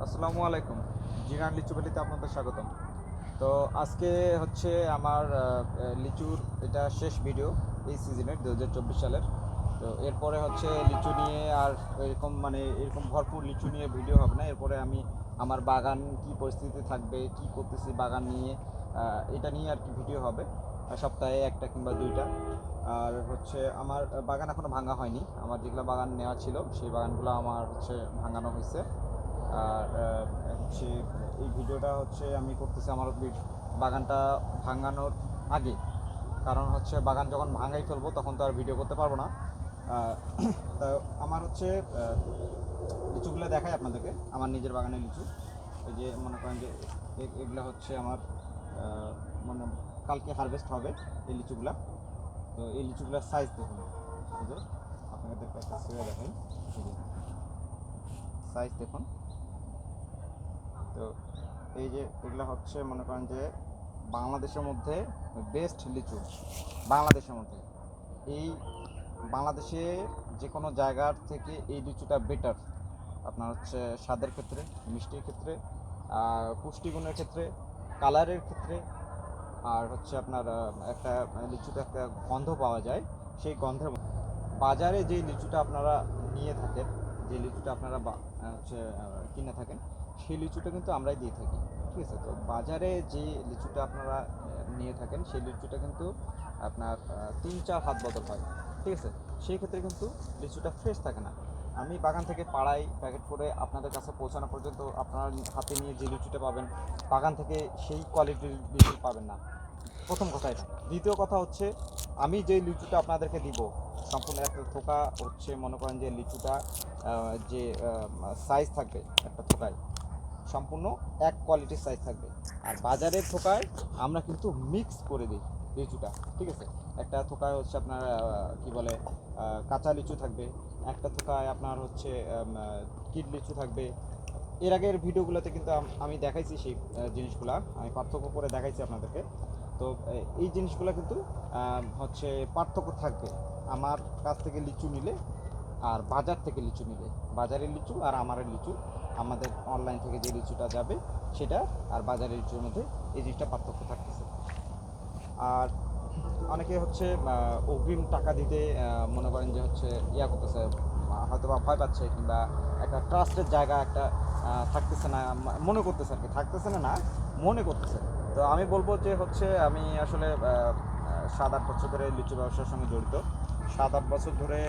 আসসালামু আলাইকুম। জিরান লিচু ভ্যালিতে আপনাদের স্বাগতম। তো আজকে হচ্ছে আমার লিচুর এটা শেষ ভিডিও এই সিজনের 2024 সালের। তো এরপরে হচ্ছে লিচু নিয়ে আর এরকম ভরপুর লিচু নিয়ে ভিডিও হবে না। এরপরে আমি আমার বাগান কি পরিস্থিতি থাকবে, কি করতেছি বাগান নিয়ে, এটা নিয়ে আর কি ভিডিও হবে। সপ্তাহে একটা কিংবা দুইটা। আর হচ্ছে আমার বাগান এখনো ভাঙা হয়নি। আমার যেগুলো বাগান নেওয়া ছিল সেই বাগানগুলো আমার হচ্ছে ভাঙানো হয়েছে। আর হচ্ছে এই ভিডিওটা হচ্ছে আমি করতেছি আমার বাগানটা ভাঙানোর আগে। কারণ হচ্ছে বাগান যখন ভাঙাই ফেলবো তখন তো আর ভিডিও করতে পারবো না। আহ, তা আমার হচ্ছে লিচুগুলো দেখাই আপনাদেরকে, আমার নিজের বাগানের লিচু। এই যে মনে করেন যে এগুলো হচ্ছে আমার মানে কালকে হারভেস্ট হবে এই লিচুগুলা। তো এই লিচুগুলার সাইজ দেখুন, এই যে আপনাদেরকে একটা ছেড়ে দেখাই, এই যে সাইজ দেখুন। তো এই যে এগুলো হচ্ছে মনে করেন যে বাংলাদেশের মধ্যে বেস্ট লিচু। বাংলাদেশের মধ্যে এই বাংলাদেশে যে কোনো জায়গার থেকে এই লিচুটা বেটার। আপনার হচ্ছে স্বাদের ক্ষেত্রে, মিষ্টির ক্ষেত্রে, পুষ্টিগুণের ক্ষেত্রে, কালারের ক্ষেত্রে। আর হচ্ছে আপনার একটা লিচুতে একটা গন্ধ পাওয়া যায়। সেই গন্ধের বাজারে যে লিচুটা আপনারা নিয়ে থাকেন, যে লিচুটা আপনারা হচ্ছে কিনে থাকেন, সেই লিচুটা কিন্তু আমরাই দিয়ে থাকি। ঠিক আছে? তো বাজারে যে লিচুটা আপনারা নিয়ে থাকেন সেই লিচুটা কিন্তু আপনার 3-4 হাত বদল হয়। ঠিক আছে? সেই ক্ষেত্রে কিন্তু লিচুটা ফ্রেশ থাকে না। আমি বাগান থেকে পাড়াই প্যাকেট করে আপনাদের কাছে পৌঁছানো পর্যন্ত আপনারা হাতে নিয়ে যে লিচুটা পাবেন, বাগান থেকে সেই কোয়ালিটির লিচু পাবেন না। প্রথম কথা এটা। দ্বিতীয় কথা হচ্ছে, আমি যে লিচুটা আপনাদেরকে দিব সম্পূর্ণ একটা থোকা হচ্ছে, মনে করেন যে লিচুটা যে সাইজ থাকবে একটা থোকায় সম্পূর্ণ এক কোয়ালিটির সাইজ থাকবে। আর বাজারের থোকায় আমরা কিন্তু মিক্স করে দিই লিচুটা। ঠিক আছে? একটা থোকায় হচ্ছে আপনার কি বলে কাঁচা লিচু থাকবে, একটা থোকায় আপনার হচ্ছে কিড লিচু থাকবে। এর আগের ভিডিওগুলোতে কিন্তু আমি দেখাইছি সেই জিনিসগুলা, আমি পার্থক্য করে দেখাইছি আপনাদেরকে। তো এই জিনিসগুলো কিন্তু হচ্ছে পার্থক্য থাকবে আমার কাছ থেকে লিচু নিলে আর বাজার থেকে লিচু নিলে। বাজারের লিচু আর আমারের লিচু, আমাদের অনলাইন থেকে যে লিচুটা যাবে সেটা আর বাজারের লিচুর মধ্যে এই জিনিসটা পার্থক্য থাকতেছে। আর অনেকে হচ্ছে অগ্রিম টাকা দিতে মনে করেন যে হচ্ছে করতেছে, হয়তো বা ভয় পাচ্ছে, কিংবা একটা ট্রাস্টের জায়গা একটা থাকতেছে না, মনে করতেছে আর কি, থাকতেছে না না, মনে করতেছে। তো আমি বলবো যে হচ্ছে আমি আসলে 7-8 বছর ধরে লিচু ব্যবসার সঙ্গে জড়িত। 7-8 বছর ধরে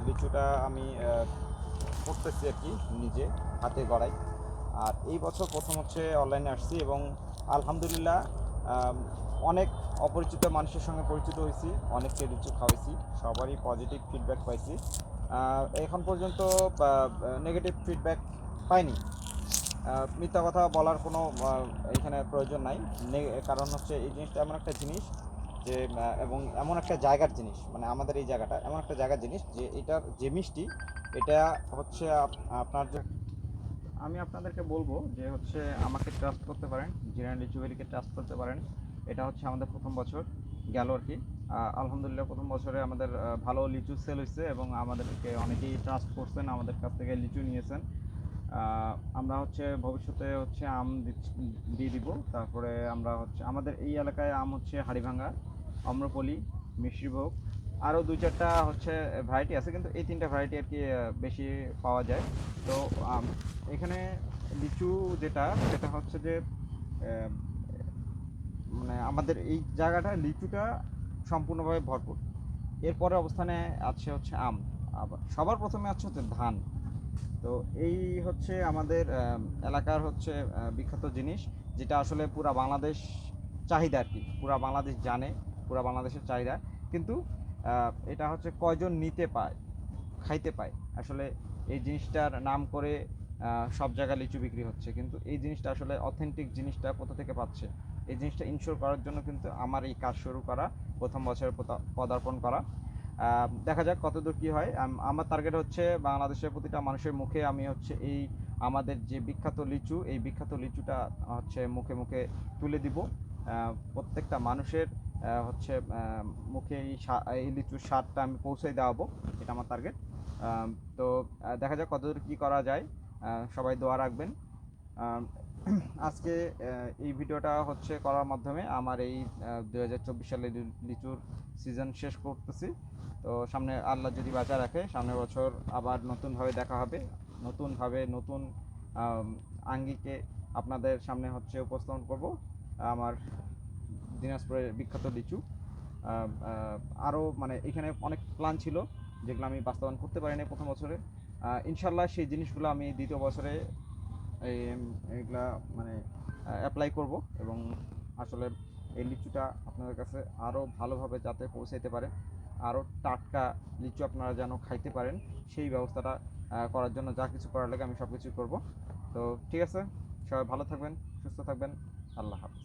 লিচুটা আমি করতেছি আর কি, নিজে হাতে গড়াই। আর এই বছর প্রথম হচ্ছে অনলাইনে আসছি এবং আলহামদুলিল্লাহ আম, অনেক অপরিচিত মানুষের সঙ্গে পরিচিত হয়েছি, অনেককে লিচু খাওয়াইছি, সবারই পজিটিভ ফিডব্যাক পাইছি। এখন পর্যন্ত নেগেটিভ ফিডব্যাক পাইনি। মিথ্যা কথা বলার কোনো এখানে প্রয়োজন নাই। কারণ হচ্ছে এই জিনিসটা এমন একটা জিনিস যে এবং এমন একটা জায়গার জিনিস, মানে আমাদের এই জায়গাটা এমন একটা জায়গার জিনিস যে এটার যে মিষ্টি, এটা হচ্ছে আপনার যে, আমি আপনাদেরকে বলবো যে হচ্ছে আমাকে ট্রাস্ট করতে পারেন, জিরান লিচু ভ্যালিকে ট্রাস্ট করতে পারেন। এটা হচ্ছে আমাদের প্রথম বছর গেল আর কি। আলহামদুলিল্লাহ প্রথম বছরে আমাদের ভালো লিচু সেল হয়েছে এবং আমাদেরকে অনেকেই ট্রাস্ট করছেন, আমাদের কাছ থেকে লিচু নিয়েছেন। আমরা হচ্ছে ভবিষ্যতে হচ্ছে আম দিয়ে দিব। তারপরে আমরা হচ্ছে আমাদের এই এলাকায় আম হচ্ছে হাড়িভাঙ্গা, আম্রপলি, মিষ্টিভোগ, আরও 2-4টা হচ্ছে ভ্যারাইটি আছে, কিন্তু এই 3টা ভ্যারাইটি আর কি বেশি পাওয়া যায়। তো এখানে লিচু যেটা, সেটা হচ্ছে যে আহ, মানে আমাদের এই জায়গাটা লিচুটা সম্পূর্ণভাবে ভরপুর। এরপরে অবস্থানে আছে হচ্ছে আম, আবার সবার প্রথমে আছে হচ্ছে ধান। তো এই হচ্ছে আমাদের এলাকার হচ্ছে বিখ্যাত জিনিস, যেটা আসলে পুরা বাংলাদেশ চাহিদা আর কি, পুরা বাংলাদেশ জানে, পুরা বাংলাদেশের চাহিদা। কিন্তু এটা হচ্ছে কয়জন নিতে পায়, খাইতে পায় আসলে। এই জিনিসটার নাম করে সব জায়গায় লিচু বিক্রি হচ্ছে, কিন্তু এই জিনিসটা আসলে অথেন্টিক জিনিসটা কোথা থেকে পাচ্ছে, এই জিনিসটা ইনশিওর করার জন্য কিন্তু আমার এই কাজ শুরু করা, প্রথম বছরে পদার্পণ করা। দেখা যাক কতদূর কী হয়। আমার টার্গেট হচ্ছে বাংলাদেশের প্রতিটা মানুষের মুখে আমি হচ্ছে এই আমাদের যে বিখ্যাত লিচু, এই বিখ্যাত লিচুটা হচ্ছে মুখে মুখে তুলে দিব। প্রত্যেকটা মানুষের হচ্ছে মুখে এই লিচুর স্বাদটা আমি পৌঁছে দেওয়াবো, এটা আমার টার্গেট। তো দেখা যাক কতদূর কী করা যায়। সবাই দোয়া রাখবেন। আম, আজকে এই ভিডিওটা হচ্ছে করার মাধ্যমে আমার এই 2024 সালে লিচুর সিজন শেষ করতেছি। তো সামনে আল্লাহ যদি বাঁচা রাখে সামনের বছর আবার নতুনভাবে দেখা হবে, নতুনভাবে নতুন আম, আঙ্গিকে আপনাদের সামনে হচ্ছে উপস্থাপন করব আমার দিনাজপুরের বিখ্যাত লিচু। আরও মানে এখানে অনেক প্ল্যান ছিল যেগুলো আমি বাস্তবায়ন করতে পারিনি প্রথম বছরে। ইনশাল্লাহ সেই জিনিসগুলো আমি দ্বিতীয় বছরে এগুলা মানে অ্যাপ্লাই করব, এবং আসলে এই লিচুটা আপনাদের কাছে আরও ভালোভাবে যাতে পৌঁছাইতে পারে, আরও টাটকা লিচু আপনারা যেন খাইতে পারেন, সেই ব্যবস্থাটা করার জন্য যা কিছু করার লাগে আমি সব কিছুই করব। তো ঠিক আছে, সবাই ভালো থাকবেন, সুস্থ থাকবেন, আল্লাহ হাফিজ।